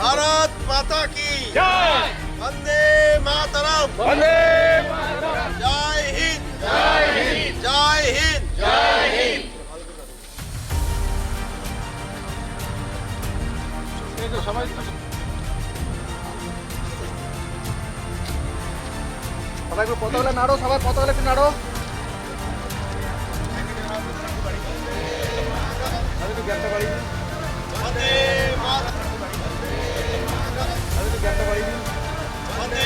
भारत माता की জয় वंदे मातरम বন্দে মাতরম जय हिंद জয় হিন্দ जय हिंद জয় হিন্দ সবাই একটু পতাকা নাড়ো, সবাই পতাকা একটু নাড়ো। একটু গ্যাপটা বাড়িয়ে দিন, वंदे मातरम একটু গ্যাপটা বাড়িয়ে দিন। वंदे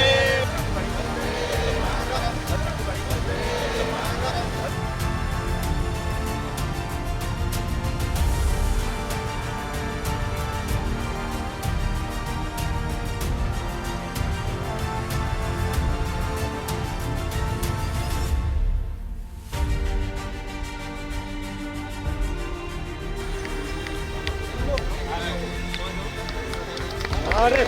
আরে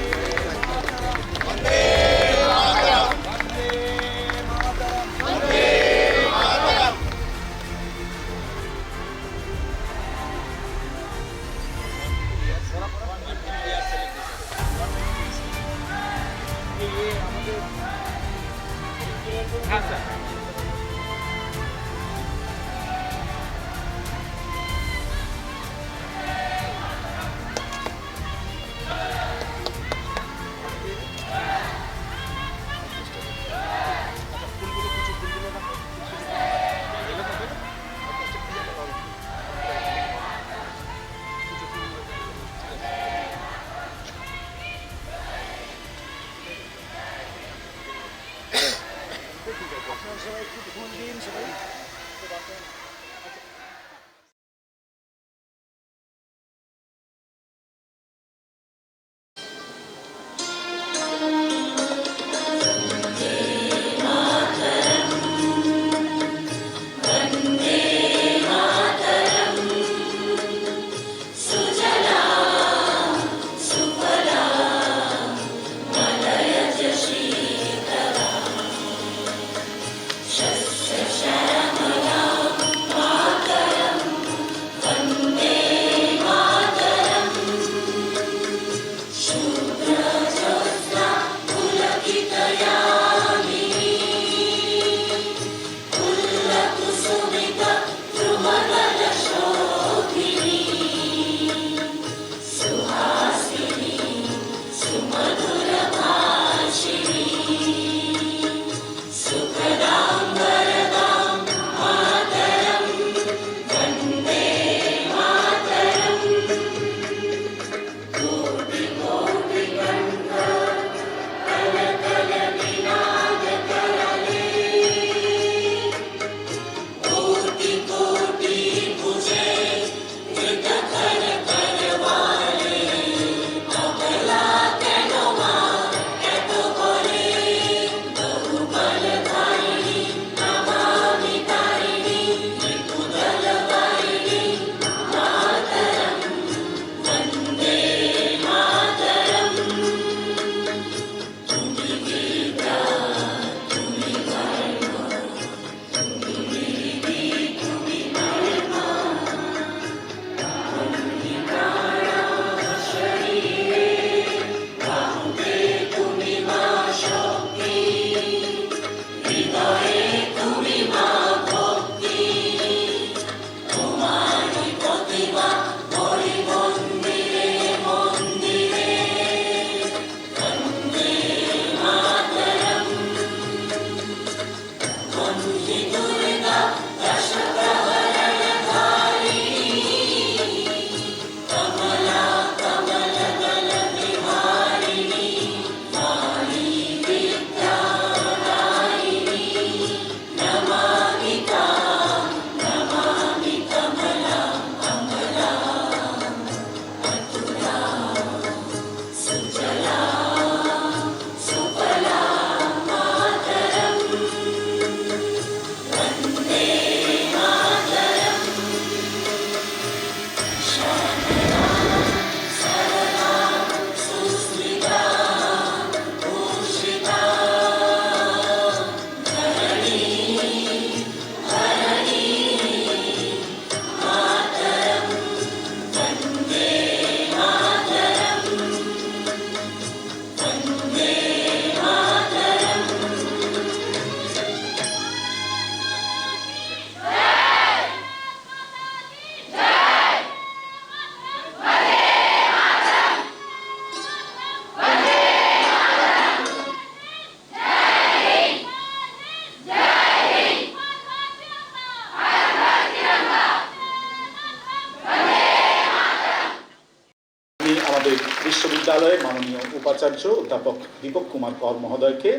আমাদের বিশ্ববিদ্যালয়ের মাননীয় উপাচার্য অধ্যাপক দীপক কুমার কর মহোদয়কে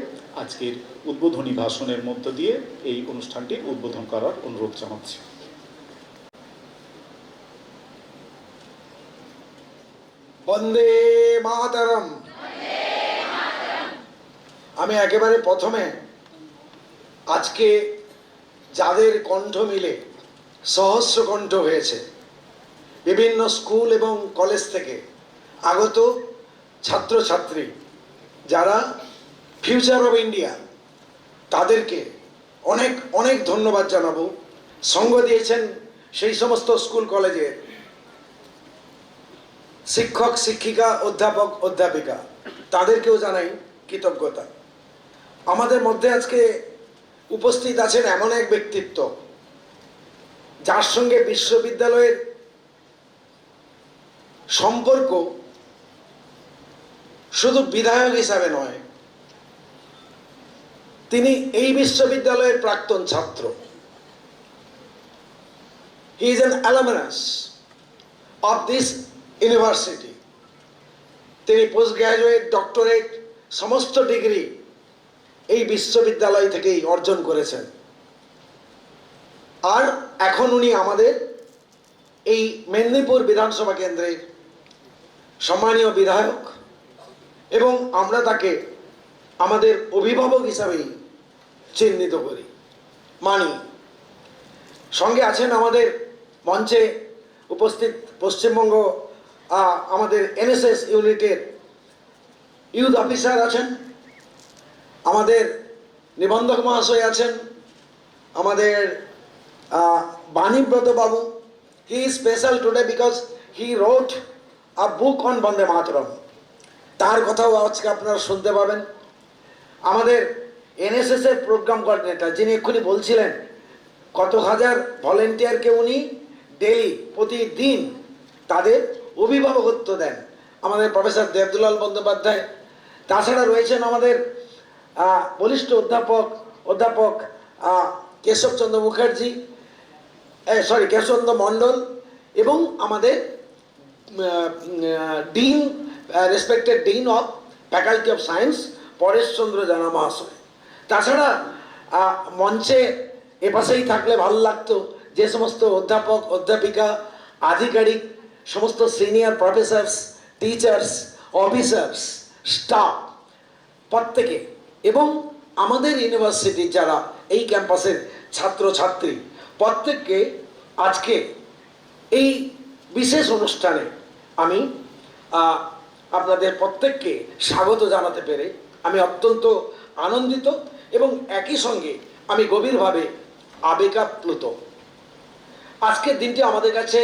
আজকের উদ্বোধনী ভাষণের মধ্য দিয়ে এই অনুষ্ঠানটির উদ্বোধন করার অনুরোধ জানাচ্ছি। বন্দে মাতরম। আমি একেবারে প্রথমে আজকে যাদের কণ্ঠ মিলে সহস্র কণ্ঠ হয়েছে, বিভিন্ন স্কুল এবং কলেজ থেকে আগত ছাত্রছাত্রী যারা ফিউচার অফ ইন্ডিয়া, তাদেরকে অনেক অনেক ধন্যবাদ জানাবো। সঙ্গ দিয়েছেন সেই সমস্ত স্কুল কলেজের শিক্ষক শিক্ষিকা, অধ্যাপক অধ্যাপিকা, তাদেরকেও জানাই কৃতজ্ঞতা। আমাদের মধ্যে আজকে উপস্থিত আছেন এমন এক ব্যক্তিত্ব যার সঙ্গে বিশ্ববিদ্যালয়ের সম্পর্ক শুধু বিধায়ক হিসাবে নয়, তিনি এই বিশ্ববিদ্যালয়ের প্রাক্তন ছাত্র। He is an অ্যালামনাস of this university. তিনি পোস্ট গ্রাজুয়েট, ডক্টরেট সমস্ত ডিগ্রি এই বিশ্ববিদ্যালয় থেকেই অর্জন করেছেন। আর এখন উনি আমাদের এই মেদিনীপুর বিধানসভা কেন্দ্রের সম্মানীয় বিধায়ক, এবং আমরা তাকে আমাদের অভিভাবক হিসাবেই চিহ্নিত করি, মানি। সঙ্গে আছেন আমাদের মঞ্চে উপস্থিত পশ্চিমবঙ্গ আমাদের এনএসএস ইউনিটের ইউথ অফিসার আছেন, আমাদের নিবন্ধক মহাশয় আছেন, আমাদের বাণীব্রত বাবু। He is special today because he wrote a book on Bande Mataram. তার কথাও আজকে আপনারা শুনতে পাবেন। আমাদের এনএসএস এর প্রোগ্রাম কোঅর্ডিনেটর, যিনি এক্ষুনি বলছিলেন কত হাজার ভলেন্টিয়ারকে উনি ডেলি প্রতিদিন তাদের অভিভাবকত্ব দেন, আমাদের প্রফেসর দেবদুলাল বন্দ্যোপাধ্যায়। তাছাড়া রয়েছেন আমাদের বলিষ্ঠ অধ্যাপক কেশবচন্দ্র মুখার্জি, কেশবচন্দ্র মণ্ডল, এবং আমাদের dean, respected dean of faculty of science Pareshchandra জানা মহাশয়। তাছাড়া মঞ্চে এপাশেই থাকলে ভালো লাগতো যে সমস্ত অধ্যাপক অধ্যাপিকা, আধিকারিক, সমস্ত senior professors, teachers, officers, staff প্রত্যেকে, এবং আমাদের ইউনিভার্সিটির যারা এই ক্যাম্পাসের ছাত্রছাত্রী প্রত্যেককে আজকে এই বিশেষ অনুষ্ঠানে আমি আপনাদের প্রত্যেককে স্বাগত জানাতে পেরে আমি অত্যন্ত আনন্দিত, এবং একই সঙ্গে আমি গভীরভাবে আবেগাপ্লুত। আজকের দিনটি আমাদের কাছে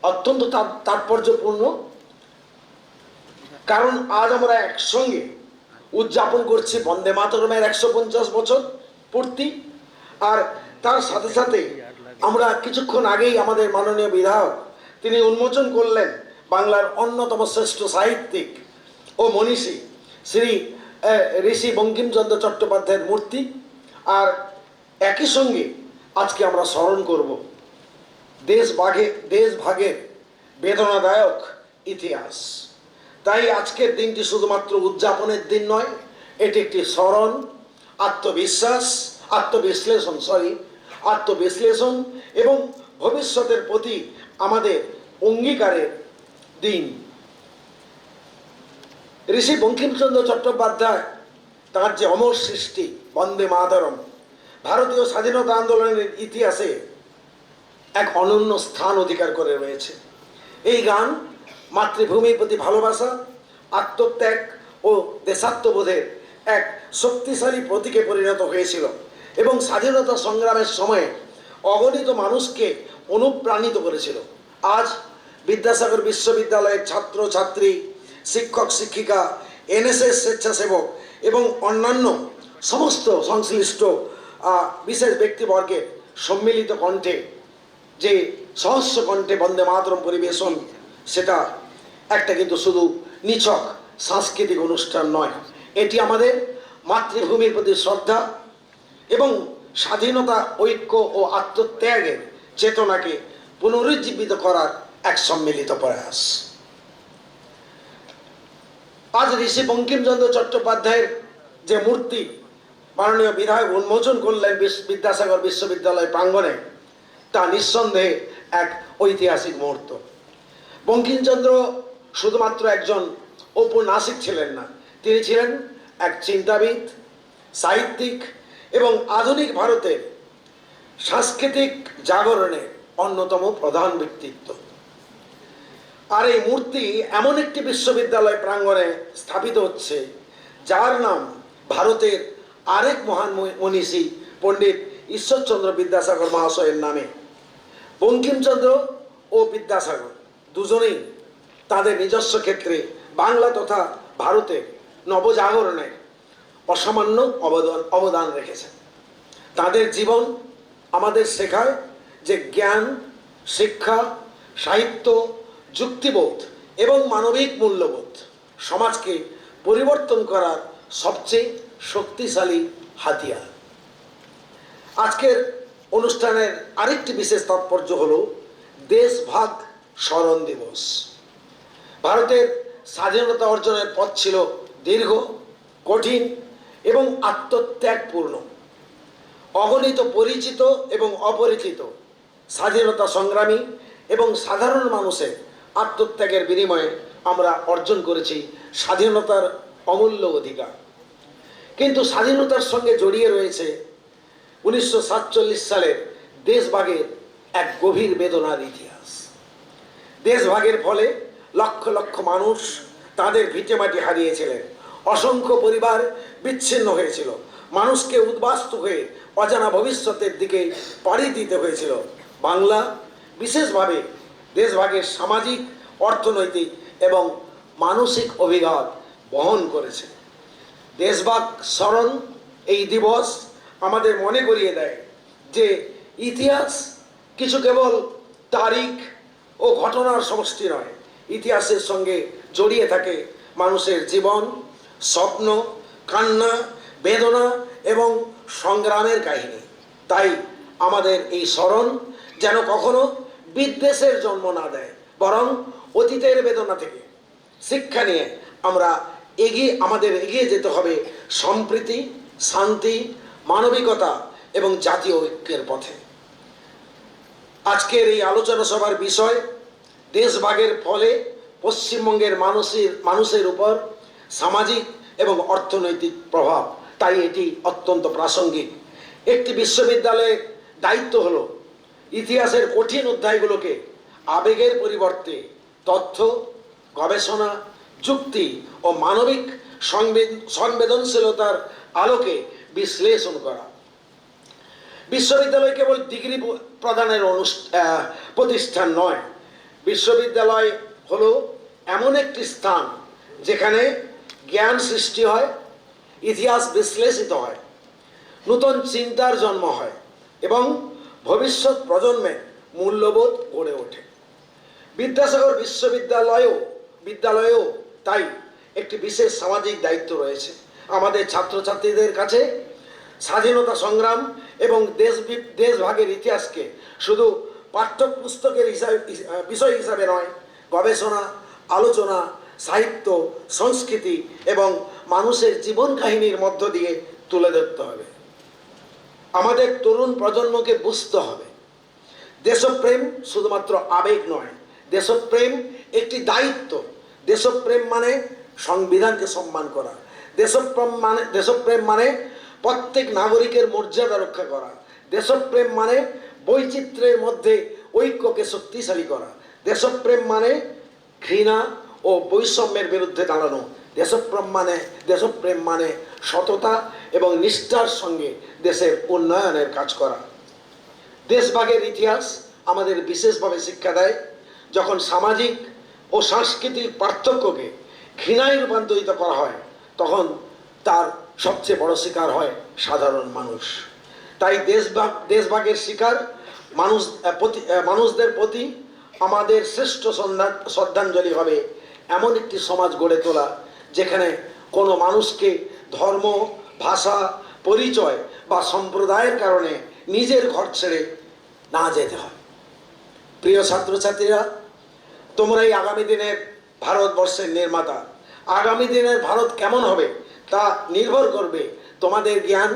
অত্যন্ত তাৎপর্যপূর্ণ, কারণ আজ আমরা একসঙ্গে উদযাপন করছি বন্দে মাতরমের 150 বছর পূর্তি। আর তার সাথে সাথে আমরা কিছুক্ষণ আগেই আমাদের মাননীয় বিধায়ক তিনি উন্মোচন করলেন বাংলার অন্যতম শ্রেষ্ঠ সাহিত্যিক ও মনীষী শ্রী ঋষি বঙ্কিমচন্দ্র চট্টোপাধ্যায়ের মূর্তি। আর একই সঙ্গে আজকে আমরা স্মরণ করব দেশভাগের বেদনাদায়ক ইতিহাস। তাই আজকের দিনটি শুধুমাত্র উদযাপনের দিন নয়, এটি একটি স্মরণ, আত্মবিশ্লেষণ এবং ভবিষ্যতের প্রতি আমাদের অঙ্গীকারের দিন। ঋষি বঙ্কিমচন্দ্র চট্টোপাধ্যায় তার যে অমর সৃষ্টি বন্দে মাতরম ভারতীয় স্বাধীনতা আন্দোলনের ইতিহাসে এক অনন্য স্থান অধিকার করে রয়েছে। এই গান মাতৃভূমির প্রতি ভালোবাসা, আত্মত্যাগ ও দেশাত্মবোধের এক শক্তিশালী প্রতীকে পরিণত হয়েছিল, এবং স্বাধীনতা সংগ্রামের সময়ে অগণিত মানুষকে অনুপ্রাণিত করেছিল। আজ বিদ্যাসাগর বিশ্ববিদ্যালয়ের ছাত্রছাত্রী, শিক্ষক শিক্ষিকা, এনএসএস স্বেচ্ছাসেবক এবং অন্যান্য সমস্ত সংশ্লিষ্ট বিশেষ ব্যক্তিবর্গের সম্মিলিত কণ্ঠে যে সহস্র কণ্ঠে বন্দে মাতরম পরিবেশন, সেটা একটা কিন্তু শুধু নিছক সাংস্কৃতিক অনুষ্ঠান নয়, এটি আমাদের মাতৃভূমির প্রতি শ্রদ্ধা এবং স্বাধীনতা, ঐক্য ও আত্মত্যাগের চেতনাকে পুনরুজ্জীবিত করার এক সম্মিলিত প্রয়াস। আজ ঋষি বঙ্কিমচন্দ্র চট্টোপাধ্যায়ের যে মূর্তি মাননীয় বিধায়ক উন্মোচন করলেন বিদ্যাসাগর বিশ্ববিদ্যালয় প্রাঙ্গণে, তা নিঃসন্দেহে এক ঐতিহাসিক মুহূর্ত। বঙ্কিমচন্দ্র শুধুমাত্র একজন ঔপন্যাসিক ছিলেন না, তিনি ছিলেন এক চিন্তাবিদ, সাহিত্যিক এবং আধুনিক ভারতের সাংস্কৃতিক জাগরণের অন্যতম প্রধান ব্যক্তিত্ব। আর এই মূর্তি এমন একটি বিশ্ববিদ্যালয় প্রাঙ্গণে স্থাপিত হচ্ছে যার নাম ভারতের আরেক মহান মনীষী পণ্ডিত ঈশ্বরচন্দ্র বিদ্যাসাগর মহাশয়ের নামে। বঙ্কিমচন্দ্র ও বিদ্যাসাগর দুজনেই তাদের নিজস্ব ক্ষেত্রে বাংলা তথা ভারতের নবজাগরণে অসামান্য অবদান রেখেছেন। তাদের জীবন আমাদের শেখায় যে জ্ঞান, শিক্ষা, সাহিত্য, যুক্তিবোধ এবং মানবিক মূল্যবোধ সমাজকে পরিবর্তন করার সবচেয়ে শক্তিশালী হাতিয়ার। আজকের অনুষ্ঠানের আরেকটি বিশেষ তাৎপর্য হল দেশভাগ স্মরণ দিবস। ভারতের স্বাধীনতা অর্জনের পথ ছিল দীর্ঘ, কঠিন এবং আত্মত্যাগপূর্ণ। অগণিত পরিচিত এবং অপরিচিত স্বাধীনতা সংগ্রামী এবং সাধারণ মানুষের আত্মত্যাগের বিনিময়ে আমরা অর্জন করেছি স্বাধীনতার অমূল্য অধিকার। কিন্তু স্বাধীনতার সঙ্গে জড়িয়ে রয়েছে 1947 সালের দেশভাগের এক গভীর বেদনার ইতিহাস। দেশভাগের ফলে লক্ষ লক্ষ মানুষ তাদের ভিটেমাটি হারিয়েছিলেন, অসংখ্য পরিবার বিচ্ছিন্ন হয়েছিল, মানুষকে উদ্বাস্তু হয়ে অজানা ভবিষ্যতের দিকে পাড়ি দিতে হয়েছিল। বাংলা বিশেষভাবে দেশভাগের সামাজিক, অর্থনৈতিক এবং মানসিক অভিঘাত বহন করেছে। দেশভাগ স্মরণ এই দিবস আমাদের মনে করিয়ে দেয় যে ইতিহাস কিছু কেবল তারিখ ও ঘটনার সমষ্টি নয়, ইতিহাসের সঙ্গে জড়িয়ে থাকে মানুষের জীবন, স্বপ্ন, কান্না, বেদনা এবং সংগ্রামের কাহিনী। তাই আমাদের এই স্মরণ যেন কখনো বিদ্বেষের জন্ম না দেয়, বরং অতীতের বেদনা থেকে শিক্ষা নিয়ে আমাদের এগিয়ে যেতে হবে সম্প্রীতি, শান্তি, মানবিকতা এবং জাতীয় ঐক্যের পথে। আজকের এই আলোচনা সভার বিষয় দেশভাগের ফলে পশ্চিমবঙ্গের মানুষের উপর সামাজিক এবং অর্থনৈতিক প্রভাব। তাই এটি অত্যন্ত প্রাসঙ্গিক। একটি বিশ্ববিদ্যালয়ের দায়িত্ব হলো ইতিহাসের কঠিন অধ্যায়গুলোকে আবেগের পরিবর্তে তথ্য, গবেষণা, যুক্তি ও মানবিক সংবেদনশীলতার আলোকে বিশ্লেষণ করা। বিশ্ববিদ্যালয় কেবল ডিগ্রি প্রদানের প্রতিষ্ঠান নয়, বিশ্ববিদ্যালয় হলো এমন একটি স্থান যেখানে জ্ঞান সৃষ্টি হয়, ইতিহাস বিশ্লেষিত হয়, নূতন চিন্তার জন্ম হয় এবং ভবিষ্যৎ প্রজন্মের মূল্যবোধ গড়ে ওঠে। বিদ্যাসাগর বিদ্যালয়েও তাই একটি বিশেষ সামাজিক দায়িত্ব রয়েছে। আমাদের ছাত্রছাত্রীদের কাছে স্বাধীনতা সংগ্রাম এবং দেশভাগের ইতিহাসকে শুধু পাঠ্যপুস্তকের বিষয় হিসাবে নয়, গবেষণা, আলোচনা, সাহিত্য, সংস্কৃতি এবং মানুষের জীবন কাহিনীর মধ্য দিয়ে তুলে ধরতে হবে। আমাদের তরুণ প্রজন্মকে বুঝতে হবে দেশপ্রেম শুধুমাত্র আবেগ নয়, দেশপ্রেম একটি দায়িত্ব। দেশপ্রেম মানে সংবিধানকে সম্মান করা, দেশপ্রেম মানে প্রত্যেক নাগরিকের মর্যাদা রক্ষা করা, দেশপ্রেম মানে বৈচিত্র্যের মধ্যে ঐক্যকে শক্তিশালী করা, দেশপ্রেম মানে ঘৃণা ও বৈষম্যের বিরুদ্ধে দাঁড়ানো, দেশপ্রেম মানে সততা এবং নিষ্ঠার সঙ্গে দেশের উন্নয়নের কাজ করা। দেশভাগের ইতিহাস আমাদের বিশেষভাবে শিক্ষা দেয় যখন সামাজিক ও সাংস্কৃতিক পার্থক্যকে ঘৃণায় রূপান্তরিত করা হয়, তখন তার সবচেয়ে বড় শিকার হয় সাধারণ মানুষ। তাই দেশভাগের শিকার মানুষদের প্রতি আমাদের শ্রেষ্ঠ শ্রদ্ধাঞ্জলি হবে এমন একটি সমাজ গড়ে তোলা যেখানে কোনো মানুষকে ধর্ম, ভাষা, পরিচয় বা সম্প্রদায়ের কারণে নিজের ঘর ছেড়ে না যেতে হয়। প্রিয় ছাত্রছাত্রীরা, তোমরাই আগামী দিনের ভারতবর্ষের নির্মাতা। আগামী দিনের ভারত কেমন হবে তা নির্ভর করবে তোমাদের জ্ঞান,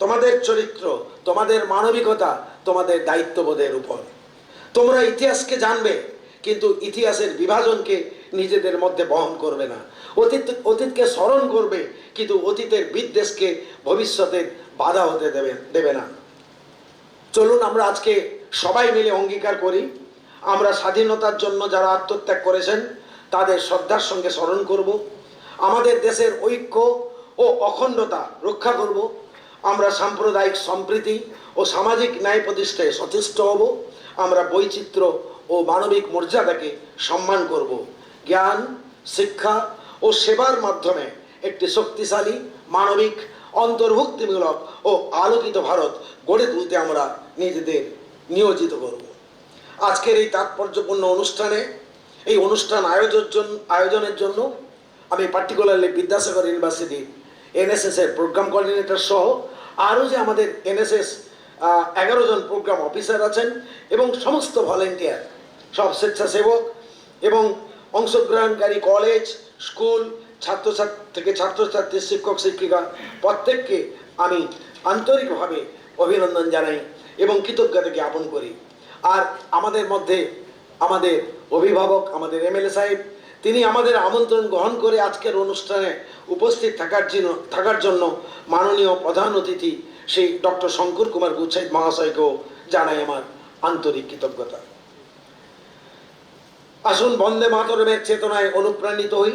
তোমাদের চরিত্র, তোমাদের মানবিকতা, তোমাদের দায়িত্ববোধের উপর। তোমরা ইতিহাসকে জানবে, কিন্তু ইতিহাসের বিভাজনকে নিজেদের মধ্যে বহন করবে না। অতীতকে স্মরণ করবে, কিন্তু অতীতের বিদ্বেষকে ভবিষ্যতের বাধা হতে দেবে না। চলুন আমরা আজকে সবাই মিলে অঙ্গীকার করি, আমরা স্বাধীনতার জন্য যারা আত্মত্যাগ করেছেন তাদের শ্রদ্ধার সঙ্গে স্মরণ করব, আমাদের দেশের ঐক্য ও অখণ্ডতা রক্ষা করব, আমরা সাম্প্রদায়িক সম্প্রীতি ও সামাজিক ন্যায় প্রতিষ্ঠায় সচেষ্ট হব, আমরা বৈচিত্র্য ও মানবিক মর্যাদাকে সম্মান করব, জ্ঞান, শিক্ষা ও সেবার মাধ্যমে একটি শক্তিশালী, মানবিক, অন্তর্ভুক্তিমূলক ও আলোকিত ভারত গড়ে তুলতে আমরা নিজেদের নিয়োজিত করব। আজকের এই তাৎপর্যপূর্ণ অনুষ্ঠানে, এই অনুষ্ঠান আয়োজনের জন্য আমি পার্টিকুলারলি বিদ্যাসাগর ইউনিভার্সিটি এনএসএস এর প্রোগ্রাম কোঅর্ডিনেটর সহ আরও যে আমাদের এনএসএস 11 জন প্রোগ্রাম অফিসার আছেন এবং সমস্ত ভলেন্টিয়ার, সব স্বেচ্ছাসেবক এবং অংশগ্রহণকারী কলেজ, স্কুল, ছাত্রছাত্রী, শিক্ষক শিক্ষিকা প্রত্যেককে আমি আন্তরিকভাবে অভিনন্দন জানাই এবং কৃতজ্ঞতা জ্ঞাপন করি। আর আমাদের মধ্যে আমাদের অভিভাবক, আমাদের এমএলএ সাহেব, তিনি আমাদের আমন্ত্রণ গ্রহণ করে আজকের অনুষ্ঠানে উপস্থিত থাকার জন্য মাননীয় প্রধান অতিথি সেই ডক্টর শঙ্কর কুমার গুচ্ছাইত মহাশয়কেও জানাই আমার আন্তরিক কৃতজ্ঞতা। আসুন বন্দে মাতরমের চেতনায় অনুপ্রাণিত হই,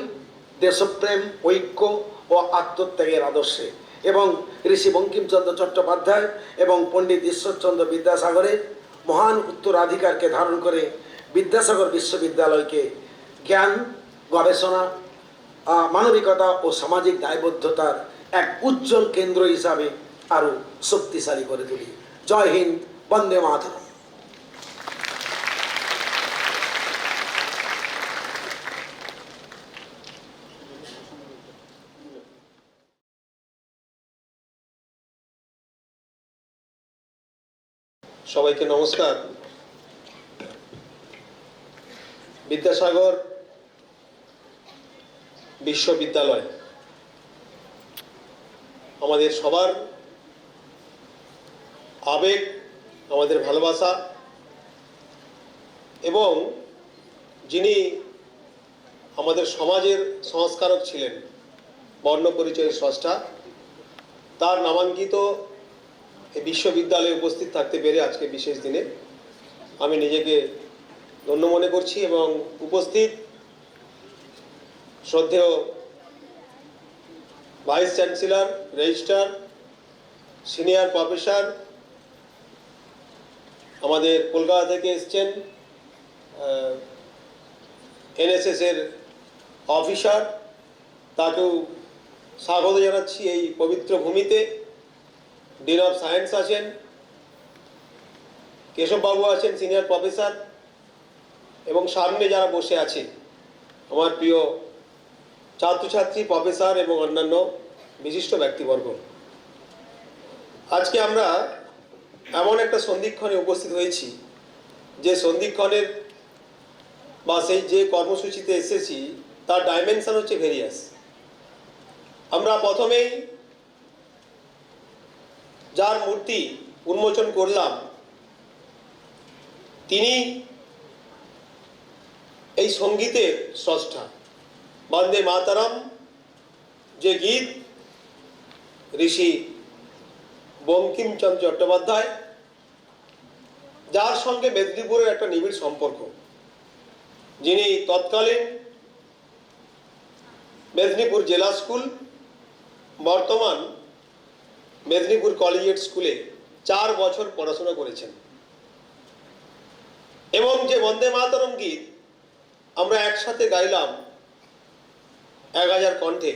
দেশপ্রেম, ঐক্য ও আত্মত্যাগের আদর্শে, এবং ঋষি বঙ্কিমচন্দ্র চট্টোপাধ্যায় এবং পণ্ডিত ঈশ্বরচন্দ্র বিদ্যাসাগরের মহান উত্তরাধিকারকে ধারণ করে বিদ্যাসাগর বিশ্ববিদ্যালয়কে জ্ঞান, গবেষণা, মানবিকতা ও সামাজিক দায়বদ্ধতার এক উজ্জ্বল কেন্দ্র হিসাবে আরও শক্তিশালী করে তুলি। জয় হিন্দ, বন্দে মাতরম। সবাইকে নমস্কার। বিদ্যাসাগর বিশ্ববিদ্যালয় আমাদের সবার আবেগ, আমাদের ভালোবাসা, এবং যিনি আমাদের সমাজের সংস্কারক ছিলেন, বর্ণ পরিচয়ের স্রষ্টা, তার নামাঙ্কিত এই বিশ্ববিদ্যালয়ে উপস্থিত থাকতে পেরে আজকে বিশেষ দিনে আমি নিজেকে ধন্য মনে করছি। এবং উপস্থিত শ্রদ্ধেয় vice chancellor, registrar, senior professor, আমাদের কলকাতা থেকে এসছেন এনএসএস এর অফিসার, তাকেও স্বাগত জানাচ্ছি এই পবিত্র ভূমিতে। ডিন অফ সায়েন্স আছেন, কেশববাবু আছেন, সিনিয়র প্রফেসর, এবং সামনে যারা বসে আছে আমার প্রিয় ছাত্রছাত্রী, প্রফেসর এবং অন্যান্য বিশিষ্ট ব্যক্তিবর্গ। আজকে আমরা এমন একটা সন্ধিক্ষণে উপস্থিত হয়েছি যে সন্ধিক্ষণের বা সেই যে কর্মসূচিতে এসেছি তার ডাইমেনশন হচ্ছে ভেরিয়াস। আমরা প্রথমেই যার মূর্তি উন্মোচন করলাম তিনি এই সঙ্গীতের স্রষ্টা। বন্দে মাতরম যে গীত ঋষি বঙ্কিমচন্দ্র চট্টোপাধ্যায়, যার সঙ্গে মেদিনীপুরের একটা নিবিড় সম্পর্ক, যিনি তৎকালীন মেদিনীপুর জেলা স্কুল, বর্তমান মেদিনীপুর কলেজিয়েট স্কুলে 4 বছর পড়াশোনা করেছেন। এবং যে বন্দে মাতরম গীত আমরা একসাথে গাইলাম 1000 কণ্ঠে,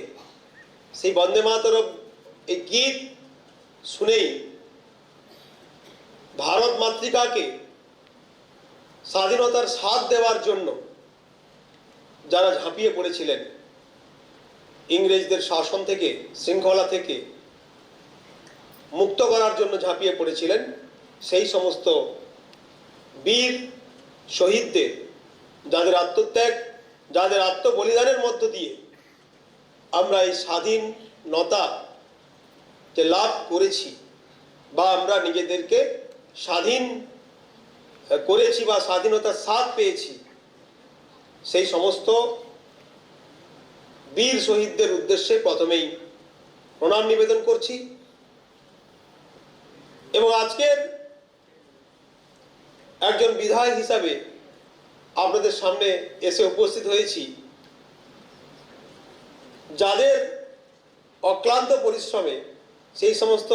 সেই বন্দে মাতরম এই গীত শুনেই ভারত মাতৃকাকে স্বাধীনতার স্বাদ দেওয়ার জন্য যারা ঝাঁপিয়ে পড়েছিলেন, ইংরেজদের শাসন থেকে, শৃঙ্খলা থেকে মুক্ত করার জন্য ঝাঁপিয়ে পড়েছিলেন, সেই সমস্ত বীর শহীদদের, যাদের আত্মত্যাগ, যাদের আত্মবলিদানের মধ্য দিয়ে আমরা এই স্বাধীনতা যে লাভ করেছি বা আমরা নিজেদেরকে স্বাধীন করেছি বা স্বাধীনতার স্বাদ পেয়েছি, সেই সমস্ত বীর শহীদদের উদ্দেশ্যে প্রথমেই প্রণাম নিবেদন করছি। এবং আজকের একজন বিধায়ক হিসাবে আপনাদের সামনে এসে উপস্থিত হয়েছি, যাদের অক্লান্ত পরিশ্রমে সেই সমস্ত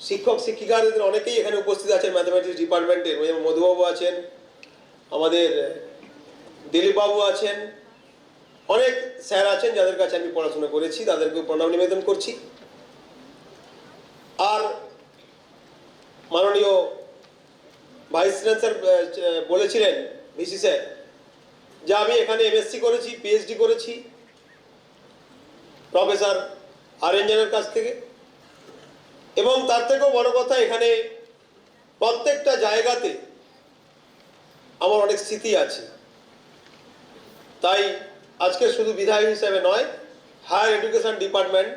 শিক্ষক শিক্ষিকাদের অনেকেই এখানে উপস্থিত আছেন ম্যাথামেটিক্স ডিপার্টমেন্টের, মধুবাবু আছেন, আমাদের দিলীপবাবু আছেন, অনেক স্যার আছেন যাদের কাছে আমি পড়াশোনা করেছি, তাদেরকে প্রণাম নিবেদন করছি। আর মাননীয় ভাইস চ্যান্সেলর বলেছিলেন, ভিসি স্যার, যে আমি এখানে এমএসসি করেছি, পিএইচডি করেছি প্রফেসর আরেঞ্জনের কাছ থেকে, এবং তার থেকেও বড় কথা এখানে প্রত্যেকটা জায়গাতে আমার অনেক স্মৃতি আছে। তাই আজকে শুধু বিধায়ক হিসেবে নয়, হায়ার এডুকেশন ডিপার্টমেন্ট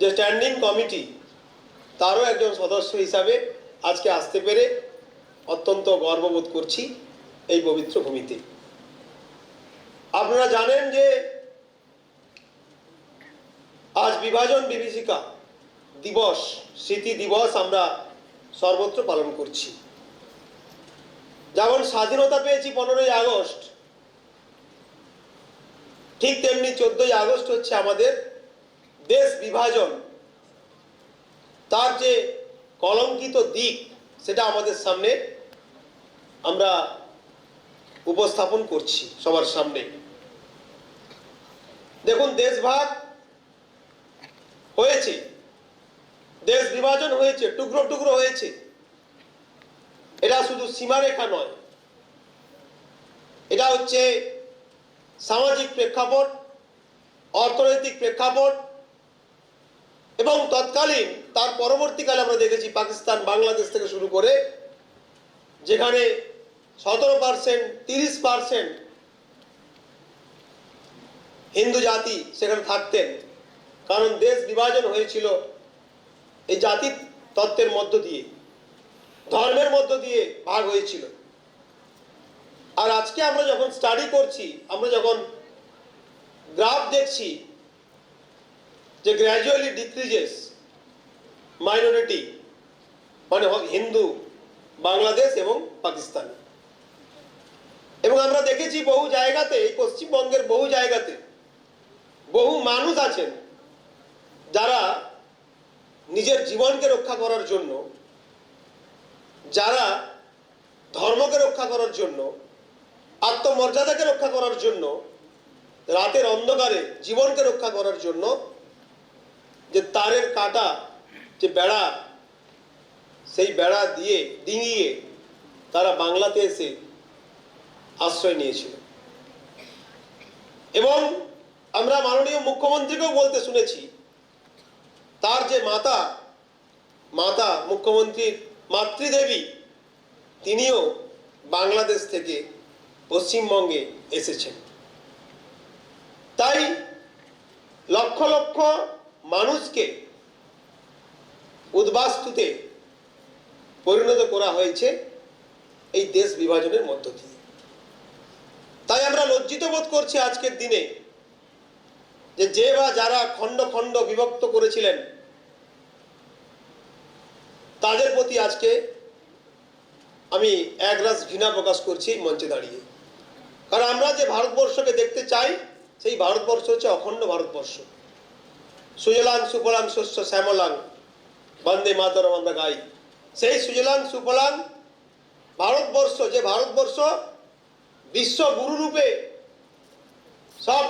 যে স্ট্যান্ডিং কমিটি তারও একজন সদস্য হিসাবে আজকে আসতে পেরে অত্যন্ত গর্ববোধ করছি এই পবিত্র ভূমিতে। আপনারা জানেন যে আজ বিভাজন বিভীষিকা দিবস, স্মৃতি দিবস আমরা সর্বত্র পালন করছি। যেমন স্বাধীনতা পেয়েছি 15ই আগস্ট, ঠিক তেমনি 14ই আগস্ট হচ্ছে আমাদের দেশ বিভাজন, তার যে কলঙ্কিত দিক সেটা আমাদের সামনে আমরা উপস্থাপন করছি সবার সামনে। দেখুন, দেশ ভাগ হয়েছে, দেশ বিভাজন হয়েছে, টুকরো টুকরো হয়েছে। এটা শুধু সীমারেখা নয়, এটা হচ্ছে সামাজিক প্রেক্ষাপট, অর্থনৈতিক প্রেক্ষাপট, এবং তৎকালীন তার পরবর্তীকালে আমরা দেখেছি পাকিস্তান, বাংলাদেশ থেকে শুরু করে, যেখানে 17%, 30% হিন্দু জাতি সেখানে থাকতেন, কারণ দেশ বিভাজন হয়েছিল এই জাতির তত্ত্বের মধ্য দিয়ে, ধর্মের মধ্য দিয়ে ভাগ হয়েছিল। আর আজকে আমরা যখন স্টাডি করছি, আমরা যখন গ্রাফ দেখছি যে গ্র্যাজুয়ালি ডিক্রিজেস মাইনরিটি, মানে হিন্দু, বাংলাদেশ এবং পাকিস্তান। এবং আমরা দেখেছি বহু জায়গাতে, এই পশ্চিমবঙ্গের বহু জায়গাতে বহু মানুষ আছেন যারা নিজের জীবনকে রক্ষা করার জন্য, যারা ধর্মকে রক্ষা করার জন্য, আত্মমর্যাদাকে রক্ষা করার জন্য, রাতের অন্ধকারে জীবনকে রক্ষা করার জন্য যে তারের কাটা যে বেড়া, সেই বেড়া দিয়ে ডিঙিয়ে তারা বাংলাতে এসে আশ্রয় নিয়েছিল। এবং আমরা মাননীয় মুখ্যমন্ত্রীকেও বলতে শুনেছি, তার যে মাতা মুখ্যমন্ত্রীর মাতৃদেবী, তিনিও বাংলাদেশ থেকে পশ্চিমবঙ্গে এসেছেন। তাই লক্ষ লক্ষ মানুষকে উদ্বাস্তুতে পরিণত করা হয়েছে এই দেশ বিভাজনের মধ্য দিয়ে। তাই আমরা লজ্জিত বোধ করছি আজকের দিনে যে বা যারা খণ্ড খণ্ড বিভক্ত করেছিলেন, তাদের প্রতি আজকে আমি একরাশ ঘৃণা প্রকাশ করছি মঞ্চে দাঁড়িয়ে। কারণ আমরা যে ভারতবর্ষকে দেখতে চাই, সেই ভারতবর্ষ হচ্ছে অখণ্ড ভারতবর্ষ। সুজলাং সুফলাং শস্য শ্যামলাং বন্দে মাতরম আমরা গাই। সেই সুজলাং সুফলাং ভারতবর্ষ, যে ভারতবর্ষ বিশ্ব গুরুরূপে সব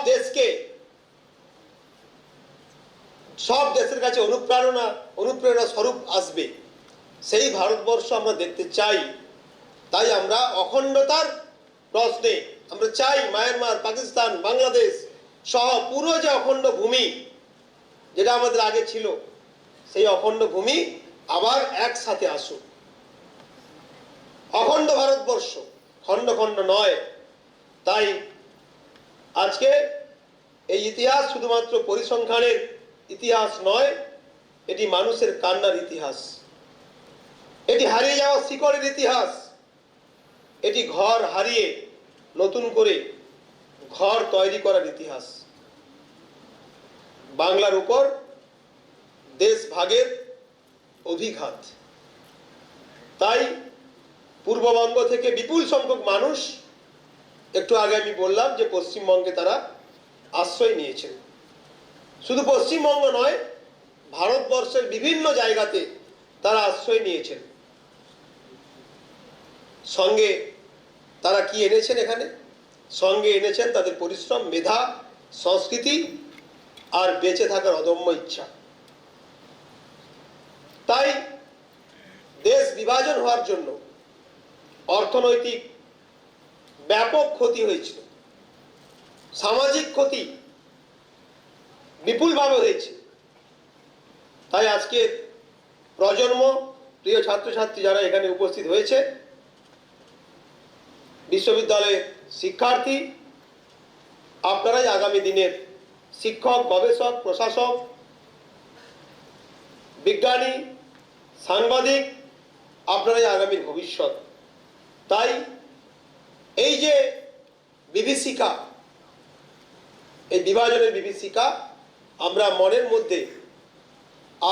দেশের কাছে অনুপ্রেরণা স্বরূপ আসবে, সেই ভারতবর্ষ আমরা দেখতে চাই। তাই আমরা অখণ্ডতার প্রশ্নে আমরা চাই মায়ানমার, পাকিস্তান, বাংলাদেশ সহ পুরো যে অখণ্ড ভূমি যেটা আমাদের আগে ছিল, সেই অখণ্ড ভূমি আবার একসাথে আসুক। অখণ্ড ভারতবর্ষ, খণ্ড খণ্ড নয়। তাই আজকে এই ইতিহাস শুধুমাত্র পরিসংখ্যানের ইতিহাস নয়, এটি মানুষের কান্নার ইতিহাস, এটি হারিয়ে যাওয়া শিকড়ের ইতিহাস, এটি ঘর হারিয়ে নতুন করে ঘর তৈরি করার ইতিহাস। বাংলার উপর দেশ ভাগের অভিঘাত। তাই পূর্ববঙ্গ থেকে বিপুল সংখ্যক মানুষ, একটু আগে আমি বললাম যে পশ্চিমবঙ্গে তারা আশ্রয় নিয়েছেন। শুধু পশ্চিমবঙ্গ নয়, ভারতবর্ষের বিভিন্ন জায়গাতে তারা আশ্রয় নিয়েছেন। সঙ্গে তারা কি এনেছেন? এখানে সঙ্গে এনেছেন তাদের পরিশ্রম, মেধা, সংস্কৃতি আর বেঁচে থাকার অদম্য ইচ্ছা। তাই দেশ বিভাজন হওয়ার জন্য অর্থনৈতিক ব্যাপক ক্ষতি হয়েছিল, সামাজিক ক্ষতি বিপুলভাবে হয়েছে। তাই আজকের প্রজন্ম, প্রিয় ছাত্রছাত্রী যারা এখানে উপস্থিত হয়েছে, বিশ্ববিদ্যালয়ের শিক্ষার্থী, আপনারাই আগামী দিনের শিক্ষক, গবেষক, প্রশাসক, বিজ্ঞানী, সাংবাদিক, আপনারাই আগামীর ভবিষ্যৎ। তাই এই যে বিভীষিকা, এই বিভাজনের বিভীষিকা আমরা মনের মধ্যে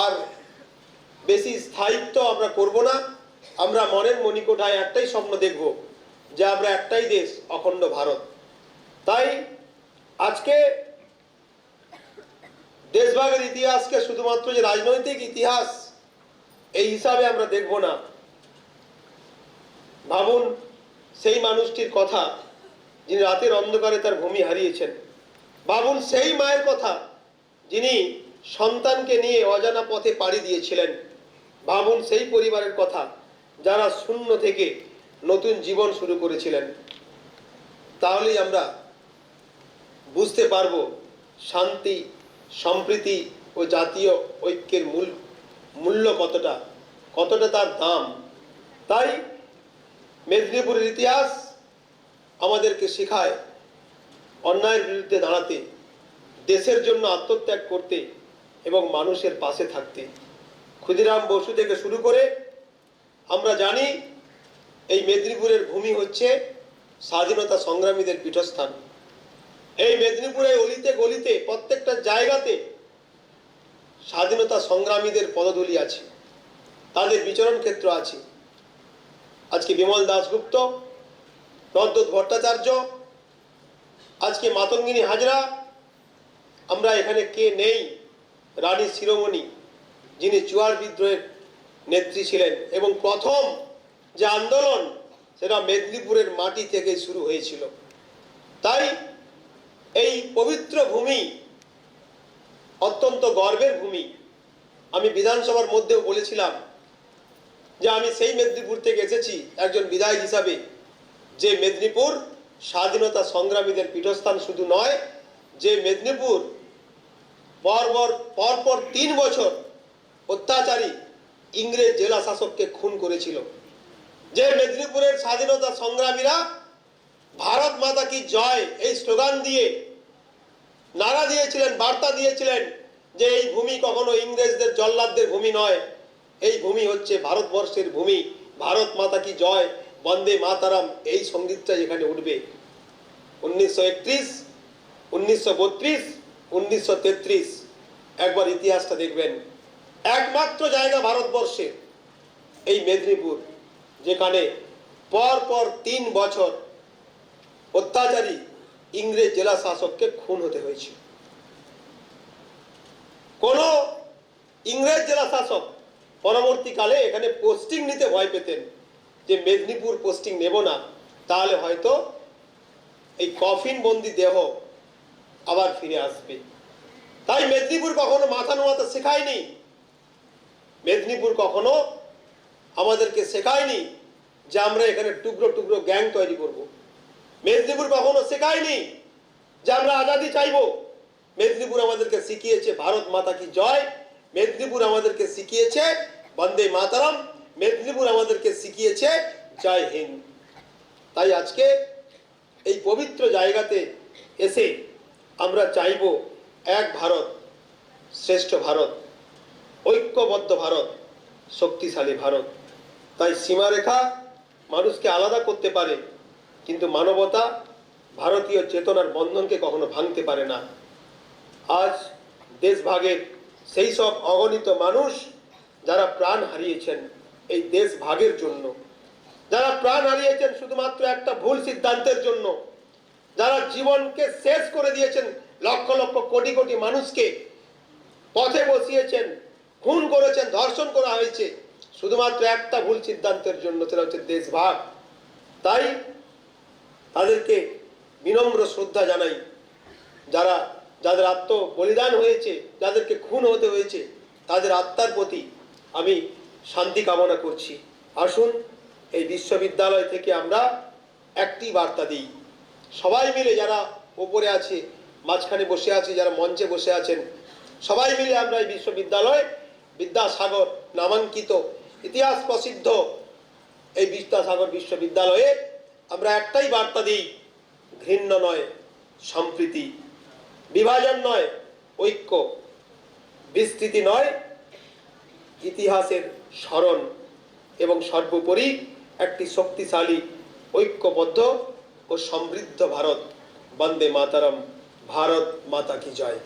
আর বেশি স্থায়িত্ব আমরা করব না। আমরা মনের মণিকোঠায় একটাই স্বপ্ন দেখব যে আমরা একটাই দেশ, অখণ্ড ভারত। তাই আজকে দেশভাগের ইতিহাসকে শুধুমাত্র যে রাজনৈতিক ইতিহাস এই হিসাবে আমরা দেখব না। ভাবুন সেই মানুষটির কথা যিনি রাতের অন্ধকারে তার ভূমি হারিয়েছেন। ভাবুন সেই মায়ের কথা যিনি সন্তানকে নিয়ে অজানা পথে পাড়ি দিয়েছিলেন। ভাবুন সেই পরিবারের কথা যারা শূন্য থেকে নতুন জীবন শুরু করেছিলেন। তাহলেই আমরা বুঝতে পারব শান্তি, সম্প্রীতি ও জাতীয় ঐক্যের মূল্য কতটা তার দাম। তাই মেদিনীপুরের ইতিহাস আমাদেরকে শেখায় অন্যায়ের বিরুদ্ধে দাঁড়াতে, দেশের জন্য আত্মত্যাগ করতে এবং মানুষের পাশে থাকতে। ক্ষুদিরাম বসু থেকে শুরু করে আমরা জানি এই মেদিনীপুরের ভূমি হচ্ছে স্বাধীনতা সংগ্রামীদের পীঠস্থান। এই মেদিনীপুরের অলিতে গলিতে প্রত্যেকটা জায়গাতে স্বাধীনতা সংগ্রামীদের পদধূলি আছে, তাদের বিচরণ ক্ষেত্র আছে। আজকে বিমল দাশগুপ্ত, প্রদ্যোৎ ভট্টাচার্য, আজকে মাতঙ্গিনী হাজরা, আমরা এখানে কে নেই? রানী শিরোমণি, যিনি চুয়ার বিদ্রোহের নেত্রী ছিলেন এবং প্রথম যে আন্দোলন সেটা মেদিনীপুরের মাটি থেকে শুরু হয়েছিল। তাই এই পবিত্র ভূমি অত্যন্ত গর্বের ভূমি। আমি বিধানসভার মধ্যেও বলেছিলাম যে আমি সেই মেদিনীপুর থেকে এসেছি একজন বিধায়ক হিসাবে, যে মেদিনীপুর স্বাধীনতা সংগ্রামীদের পীঠস্থান শুধু নয়, যে মেদিনীপুর পরপর 3 বছর অত্যাচারী ইংরেজ জেলা শাসককে খুন করেছিল। যে মেদিনীপুরের স্বাধীনতা সংগ্রামীরা ভারত মাতা কি জয় এই স্লোগান দিয়ে নারা দিয়েছিলেন, বার্তা দিয়েছিলেন যে এই ভূমি কখনো ইংরেজদের জল্লাদদের ভূমি নয়, এই ভূমি হচ্ছে ভারতবর্ষের ভূমি, ভারত মাতা কি জয়, বন্দে মাতারাম, এই সঙ্গীতটা এখানে উঠবে। 1931, 1932, 1933, একবার ইতিহাসটা দেখবেন। একমাত্র জায়গা ভারতবর্ষে এই মেদিনীপুর যেখানে পরপর 3 বছর অত্যাচারী ইংরেজ জেলা শাসককে খুন হতে হয়েছিল। কোন ইংরেজ জেলা শাসক পরবর্তীকালে এখানে পোস্টিং নিতে ভয় পেতেন যে মেদিনীপুর পোস্টিং নেব না, তাহলে হয়তো এই কফিন বন্দি দেহ আবার ফিরে আসবে। তাই মেদিনীপুর কখনো মাথা নোয়াতে শেখায়নি, মেদিনীপুর কখনো আমাদেরকে শেখায়নি যে আমরা এখানে টুকরো টুকরো গ্যাং তৈরি করব। মেদিনীপুর কখনো শেখায়নি যে আমরা আজাদি চাইব। মেদিনীপুর আমাদেরকে শিখিয়েছে ভারত মাতা কি জয়, মেদিনীপুর আমাদেরকে শিখিয়েছে বন্দে মাতারাম, মেদিনীপুর আমাদেরকে শিখিয়েছে জয় হিন্দ। তাই আজকে এই পবিত্র জায়গাতে এসে আমরা চাইব এক ভারত, শ্রেষ্ঠ ভারত, ঐক্যবদ্ধ ভারত, শক্তিশালী ভারত। তাই সীমারেখা মানুষকে আলাদা করতে পারে, কিন্তু মানবতা ভারতীয় চেতনার বন্ধনকে কখনো ভাঙতে পারে না। আজ দেশভাগের সেই সব অগণিত মানুষ যারা প্রাণ হারিয়েছেন এই দেশ ভাগের জন্য, যারা প্রাণ হারিয়েছেন শুধুমাত্র একটা ভুল সিদ্ধান্তের জন্য, যারা জীবনকে শেষ করে দিয়েছেন, লক্ষ লক্ষ কোটি কোটি মানুষকে পথে বসিয়েছেন, খুন করেছেন, ধর্ষণ করা হয়েছে শুধুমাত্র একটা ভুল সিদ্ধান্তের জন্য, সেটা হচ্ছে দেশভাগ। তাই তাদেরকে বিনম্র শ্রদ্ধা জানাই। যাদের আত্ম বলিদান হয়েছে, যাদেরকে খুন হতে হয়েছে, তাদের আত্মার প্রতি আমি শান্তি কামনা করছি। আসুন এই বিশ্ববিদ্যালয় থেকে আমরা একটি বার্তা দিই, সবাই মিলে, যারা ওপরে আছে, মাঝখানে বসে আছে, যারা মঞ্চে বসে আছেন, সবাই মিলে আমরা এই বিশ্ববিদ্যালয়, বিদ্যাসাগর নামাঙ্কিত, ইতিহাস প্রসিদ্ধ এই বিদ্যাসাগর বিশ্ববিদ্যালয়ে আমরা একটাই বার্তা দিই, ঘৃণ্য নয় সম্প্রীতি, বিভাজন নয় ঐক্য, বিস্তৃতি নয় ইতিহাসের স্মরণ, এবং সর্বোপরি একটি শক্তিশালী, ঐক্যবদ্ধ ও সমৃদ্ধ ভারত। বন্দে মাতরম। ভারত মাতা কি জয়।